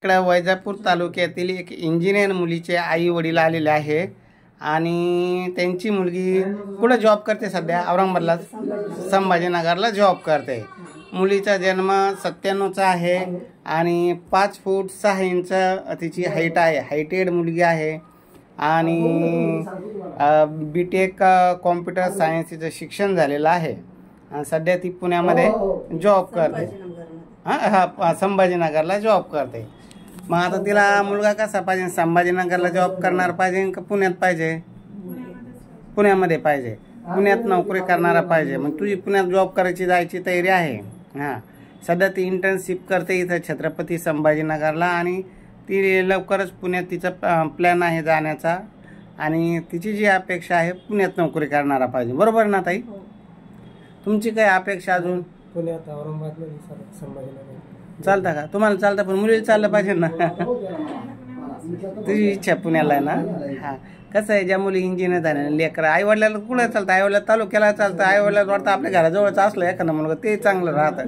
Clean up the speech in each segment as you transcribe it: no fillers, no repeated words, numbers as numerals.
इकडं वैजापूर तालुक्यातील एक इंजिनियर मुलीचे आई वडील आलेले आहे आणि त्यांची मुलगी कुठं जॉब करते सध्या? औरंगाबादला, संभाजीनगरला जॉब करते. मुलीचा जन्म 97चा आहे आणि 5 फूट 6 इंच तिची हाईट आहे. हाईटेड मुलगी आहे आणि BTech कॉम्प्युटर सायन्सचं शिक्षण झालेलं आहे. सध्या ती पुण्यामध्ये जॉब करते. हां, संभाजीनगरला जॉब करते. मग आता तिला मुलगा कसा पाहिजे? संभाजीनगरला जॉब करणार पाहिजे का पुण्यात पाहिजे? पुण्यामध्ये पाहिजे. पुण्यात नोकरी करणारा पाहिजे. मग तुझी पुण्यात जॉब करायची जायची तयारी आहे? हां, सध्या ती इंटर्नशिप करते इथं छत्रपती संभाजीनगरला आणि ती लवकरच पुण्यात तिचा प्लॅन आहे जाण्याचा आणि तिची जी अपेक्षा आहे पुण्यात नोकरी करणारा पाहिजे. बरोबर ना ताई? तुमची काय अपेक्षा अजून? पुण्यात, औरंगाबादमध्ये, संभाजीनगर. चालतं का? तुम्हाला चालतं पण मुलीला चाललं पाहिजे ना. तुझी इच्छा पुण्याला आहे ना? हां, कसं आहे, ज्या मुली इंजिनियर झाल्या लेकरं आई वडिलाला कुठं चालतं? आई वडिला तालुक्याला चालतं. आई वडिलाला वाटतं आपल्या घराजवळच असलं एखादं मुलगा ते चांगलं राहतं.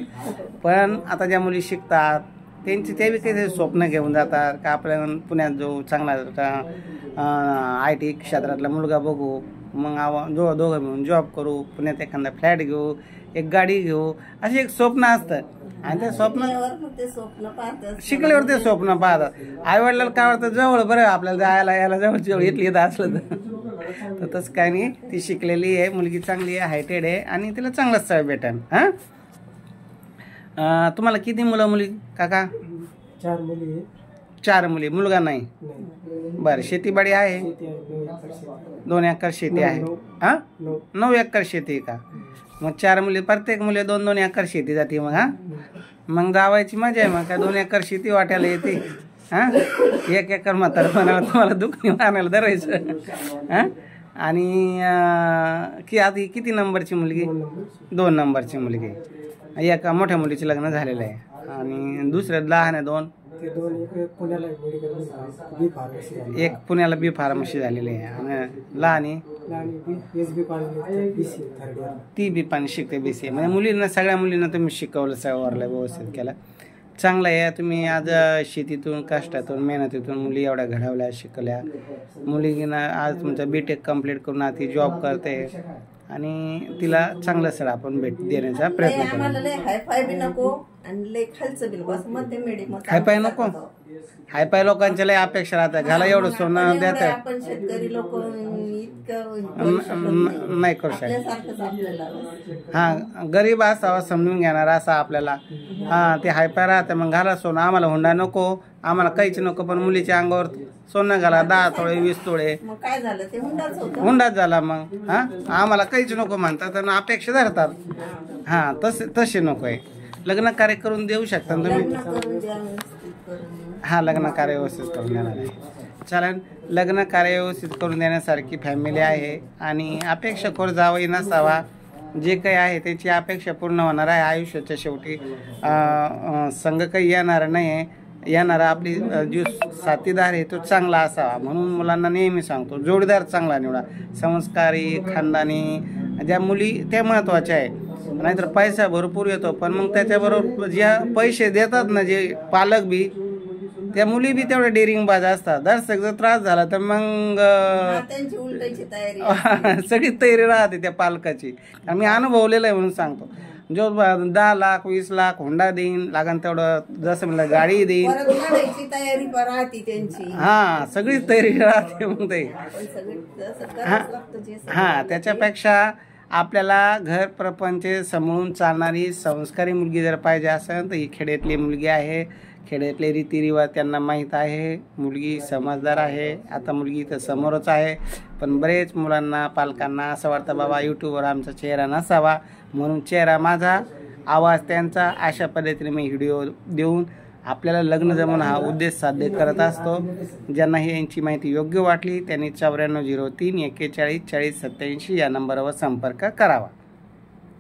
पण आता ज्या मुली शिकतात त्यांची ते बी काही स्वप्न घेऊन जातात का आपल्या पुण्यात जो चांगला IT क्षेत्रातला मुलगा बघू, मग दोघं मिळून जॉब करू, पुण्यात एखादा फ्लॅट घेऊ, एक गाडी घेऊ, असे एक स्वप्न असतं. आणि ते स्वप्न शिकल्यावर ते स्वप्न पाहतात. आई वडिलांना काय वाटतं जवळ बरं आपल्याला जायला यायला जवळ इथली येत असलं तर तसं काय नाही. ती शिकलेली आहे, मुलगी चांगली आहे, हायटेड आहे आणि तिला चांगलं स्थळ भेटेल. हां, तुम्हाला किती मुलं मुली काका? 4 मुली. 4 मुली, मुलगा नाही? बरं. शेतीबाडी आहे? 2 एकर शेती आहे. हां, 9 एकर शेती आहे का? मग 4 मुली, प्रत्येक मुली 2-2 एकर शेती जाते. मग हां, मग जावायची मजा आहे. मग काय 2 एकर शेती वाट्याला येते. हां, 1 एकर म्हातारपणाला तुम्हाला दुखणी मारायला धरायचं. हां, आणि आता किती नंबरची मुलगी? 2 नंबरची मुलगी. एका मोठ्या मुलीचे लग्न झालेलं आहे आणि दुसऱ्या लहान आहे 2. एक पुण्याला B फार्मसी झालेली आहे आणि लहान ती बी पाणी शिकते BCA. म्हणजे मुलींना, सगळ्या मुलींना तुम्ही शिकवलं, सगळं व्यवस्थित केलं. चांगलं आहे. तुम्ही आज शेतीतून, कष्टातून, मेहनतीतून मुली एवढ्या घडवल्या, शिकल्या. मुलींना आज तुमचा BTech कंप्लीट करून आता ती जॉब करते आणि तिला चांगलं सर आपण भेट देण्याचा प्रयत्न करू. हायफाय नको? हायफाय लोकांच्या लय अपेक्षा राहतात. घाला एवढं सोनं देतात, नाही करू शकत. हां, गरीब असावा, समजून घेणार असा आपल्याला. हां, ते हायफाय राहतं. मग घाला सोनं. आम्हाला हुंडा नको, आम्हाला काहीच नको, पण मुलीच्या अंगावर सोनं घाला 10 तोळे 20 तोळे. हुंडाच झाला. मग हां, आम्हाला काहीच नको म्हणतात आणि अपेक्षा धरतात. हां, तसे नको आहे. लग्न कार्य करून देऊ शकता तुम्ही? हां, लग्न कार्य व्यवस्थित करून देणार आहे. चालेल, लग्न कार्य व्यवस्थित करून देण्यासारखी फॅमिली आहे आणि अपेक्षाखोर जावई नसावा. जे काही आहे त्याची अपेक्षा पूर्ण होणार आहे. आयुष्याच्या शेवटी संघ काही येणार नाही आहे. येणारा आपली जो साथीदार आहे तो चांगला असावा. म्हणून मुलांना नेहमी सांगतो, जोडीदार चांगला निवडा. संस्कारी, खानदानी ज्या मुली त्या महत्त्वाच्या आहे. नाहीतर पैसा भरपूर येतो पण मग त्याच्याबरोबर ज्या पैसे देतात ना जे पालक बी, त्या मुली बी तेवढ्या डेअरिंगबाज असतात. दर्शक जर त्रास झाला तर मग सगळी तयारी राहते त्या पालकाची. मी अनुभवलेलं आहे म्हणून सांगतो. जो 10 लाख 20 लाख हुंडा देईन, लागन तेवढं जसं म्हणलं गाडी देईन, हां, सगळी तयारी राहते. मग ते हां, त्याच्यापेक्षा आपल्याला घर प्रपंच सांभाळून चालणारी संस्कारी मुलगी जर पाहिजे असेल तर ही खेड्यातली मुलगी आहे. खेड्यातले रीतिरिवाज त्यांना माहीत आहे. मुलगी समजदार आहे. आता मुलगी तर समोरच आहे. पण बरेच मुलांना, पालकांना असं वाटतं बाबा यूट्यूबवर आमचा चेहरा नसावा, म्हणून चेहरा माझा, आवाज त्यांचा, अशा पद्धतीने मी व्हिडिओ देऊन आपल्याला लग्न जमवणं हा उद्देश साध्य करत असतो. ज्यांना ही यांची माहिती योग्य वाटली त्यांनी 9403 41 40 87 या नंबरवर संपर्क करावा.